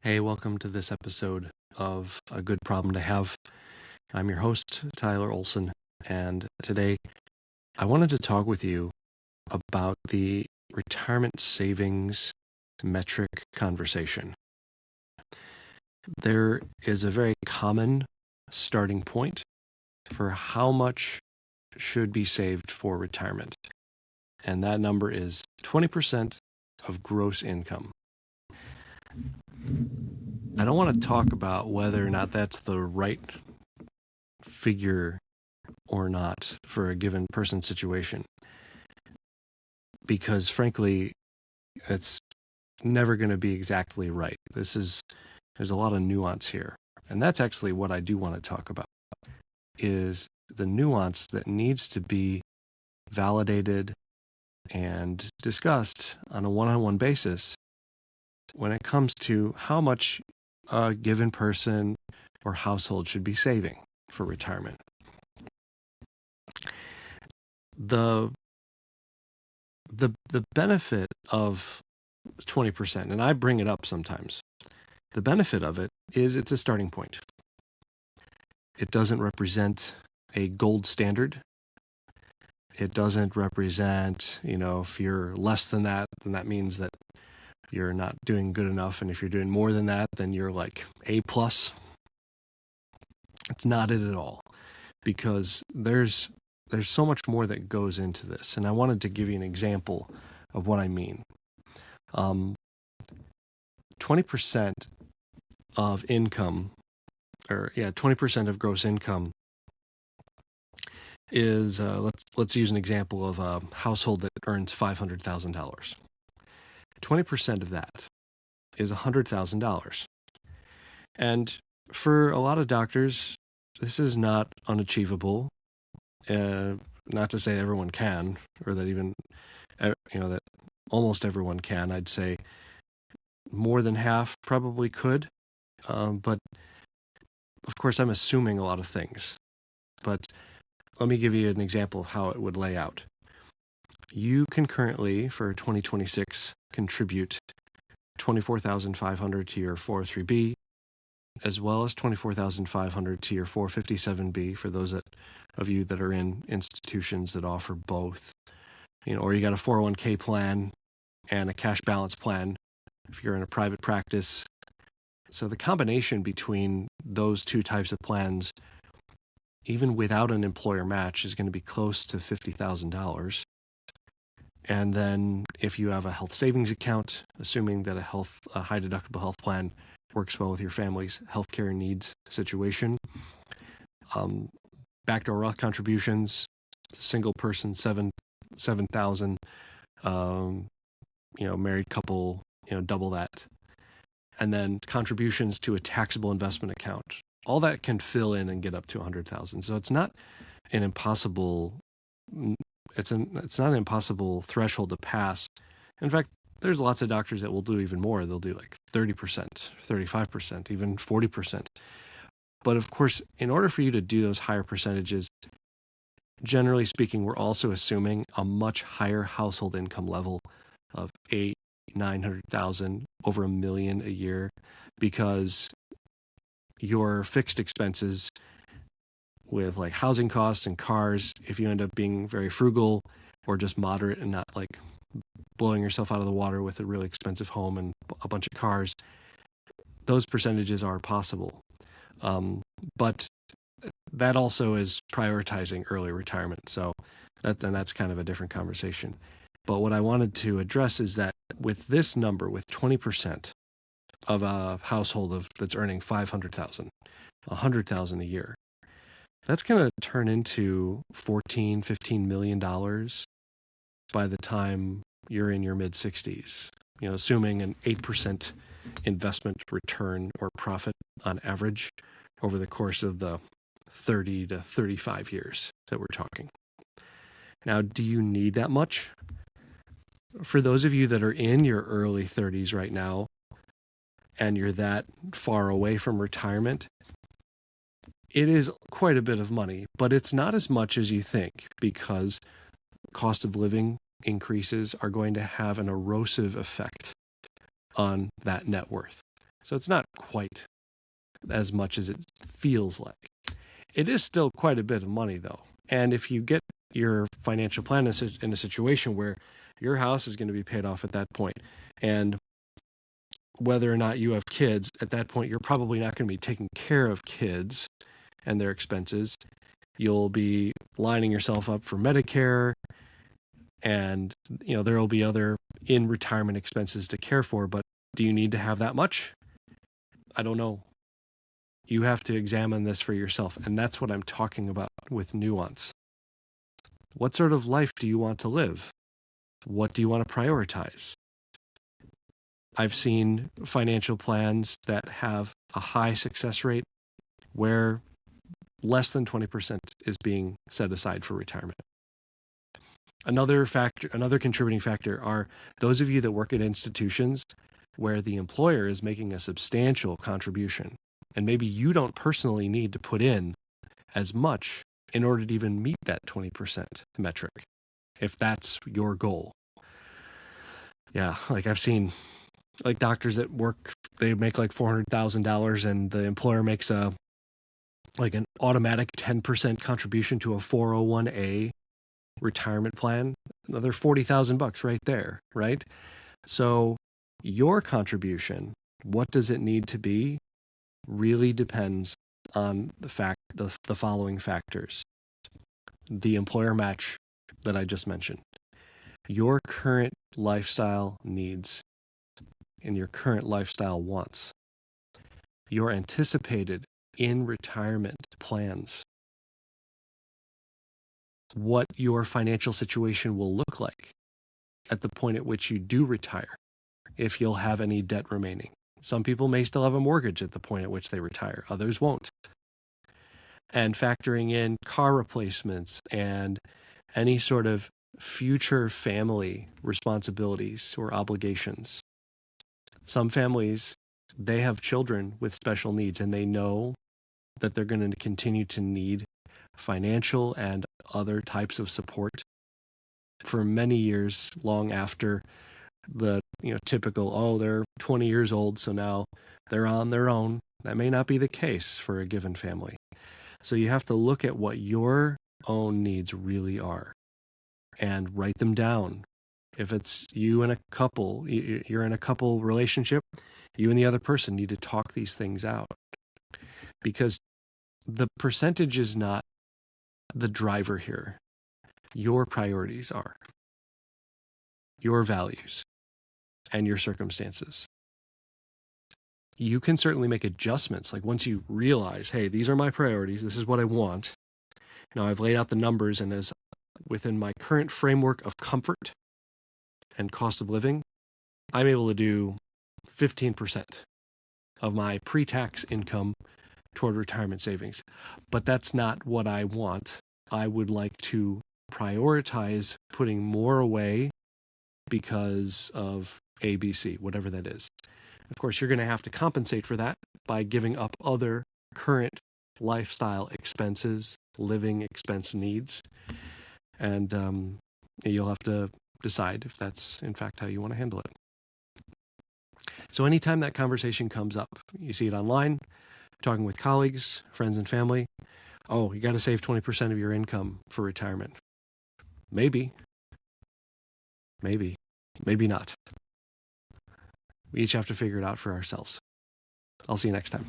Hey, welcome to this episode of A Good Problem to Have. I'm your host, Tyler Olson, and today I wanted to talk with you about the retirement savings metric conversation. There is a very common starting point for how much should be saved for retirement, and that number is 20% of gross income. I don't want to talk about whether or not that's the right figure or not for a given person's situation, because frankly, it's never going to be exactly right. There's a lot of nuance here. And that's actually what I do want to talk about, is the nuance that needs to be validated and discussed on a one-on-one basis when it comes to how much a given person or household should be saving for retirement. The benefit of 20%, and I bring it up sometimes, the benefit of it is it's a starting point. It doesn't represent a gold standard. It doesn't represent, if you're less than that, then that means that you're not doing good enough. And if you're doing more than that, then you're like A+. It's not it at all, because there's so much more that goes into this. And I wanted to give you an example of what I mean. 20% of income, 20% of gross income is, let's use an example of a household that earns $500,000. 20% of that is $100,000. And for a lot of doctors, this is not unachievable. Not to say everyone can, or that even, that almost everyone can. I'd say more than half probably could. But of course, I'm assuming a lot of things. But let me give you an example of how it would lay out. You can currently, for 2026, contribute $24,500 to your 403b, as well as $24,500 to your 457b for those of you that are in institutions that offer both. Or you got a 401k plan and a cash balance plan if you're in a private practice. So the combination between those two types of plans, even without an employer match, is going to be close to $50,000. And then if you have a health savings account, assuming that a high deductible health plan works well with your family's healthcare needs situation, backdoor Roth contributions, single person, $7,000, married couple, double that. And then contributions to a taxable investment account. All that can fill in and get up to $100,000. So it's not an impossible threshold to pass. In fact, there's lots of doctors that will do even more. They'll do like 30%, 35%, even 40%. But of course, in order for you to do those higher percentages, generally speaking, we're also assuming a much higher household income level of $900,000, over $1 million a year, because your fixed expenses with like housing costs and cars, if you end up being very frugal or just moderate and not like blowing yourself out of the water with a really expensive home and a bunch of cars, those percentages are possible. But that also is prioritizing early retirement. So that's kind of a different conversation. But what I wanted to address is that with this number, with 20% of a household that's earning $500,000, $100,000 a year, that's going to turn into $14-15 million by the time you're in your mid-60s. Assuming an 8% investment return or profit on average over the course of the 30 to 35 years that we're talking. Now, do you need that much? For those of you that are in your early 30s right now, and you're that far away from retirement, it is quite a bit of money, but it's not as much as you think, because cost of living increases are going to have an erosive effect on that net worth. So it's not quite as much as it feels like. It is still quite a bit of money, though. And if you get your financial plan in a situation where your house is going to be paid off at that point, and whether or not you have kids, at that point, you're probably not going to be taking care of kids and their expenses. You'll be lining yourself up for Medicare, and there will be other in retirement expenses to care for. But do you need to have that much? I don't know. You have to examine this for yourself, and that's what I'm talking about with nuance. What sort of life do you want to live? What do you want to prioritize? I've seen financial plans that have a high success rate where less than 20% is being set aside for retirement. Another contributing factor are those of you that work at institutions where the employer is making a substantial contribution, and maybe you don't personally need to put in as much in order to even meet that 20% metric, if that's your goal. Yeah, like I've seen like doctors that work, they make like $400,000 and the employer makes an automatic 10% contribution to a 401a retirement plan. Another $40,000 right there, right? So your contribution, what does it need to be, really depends on the following factors. The employer match that I just mentioned, your current lifestyle needs and your current lifestyle wants, your anticipated in retirement plans, what your financial situation will look like at the point at which you do retire, if you'll have any debt remaining. Some people may still have a mortgage at the point at which they retire, others won't. And factoring in car replacements and any sort of future family responsibilities or obligations. Some families, they have children with special needs, and they know that they're going to continue to need financial and other types of support for many years, long after the typical, they're 20 years old, so now they're on their own. That may not be the case for a given family. So you have to look at what your own needs really are and write them down. If it's you and a couple, you're in a couple relationship, you and the other person need to talk these things out, because the percentage is not the driver here. Your priorities are, your values, and your circumstances. You can certainly make adjustments. Like once you realize, hey, these are my priorities, this is what I want. Now I've laid out the numbers, and as within my current framework of comfort and cost of living, I'm able to do 15% of my pre-tax income toward retirement savings. But that's not what I want. I would like to prioritize putting more away because of ABC, whatever that is. Of course, you're going to have to compensate for that by giving up other current lifestyle expenses, living expense needs. And you'll have to decide if that's in fact how you want to handle it. So anytime that conversation comes up, you see it online, talking with colleagues, friends and family, you got to save 20% of your income for retirement. Maybe not. We each have to figure it out for ourselves. I'll see you next time.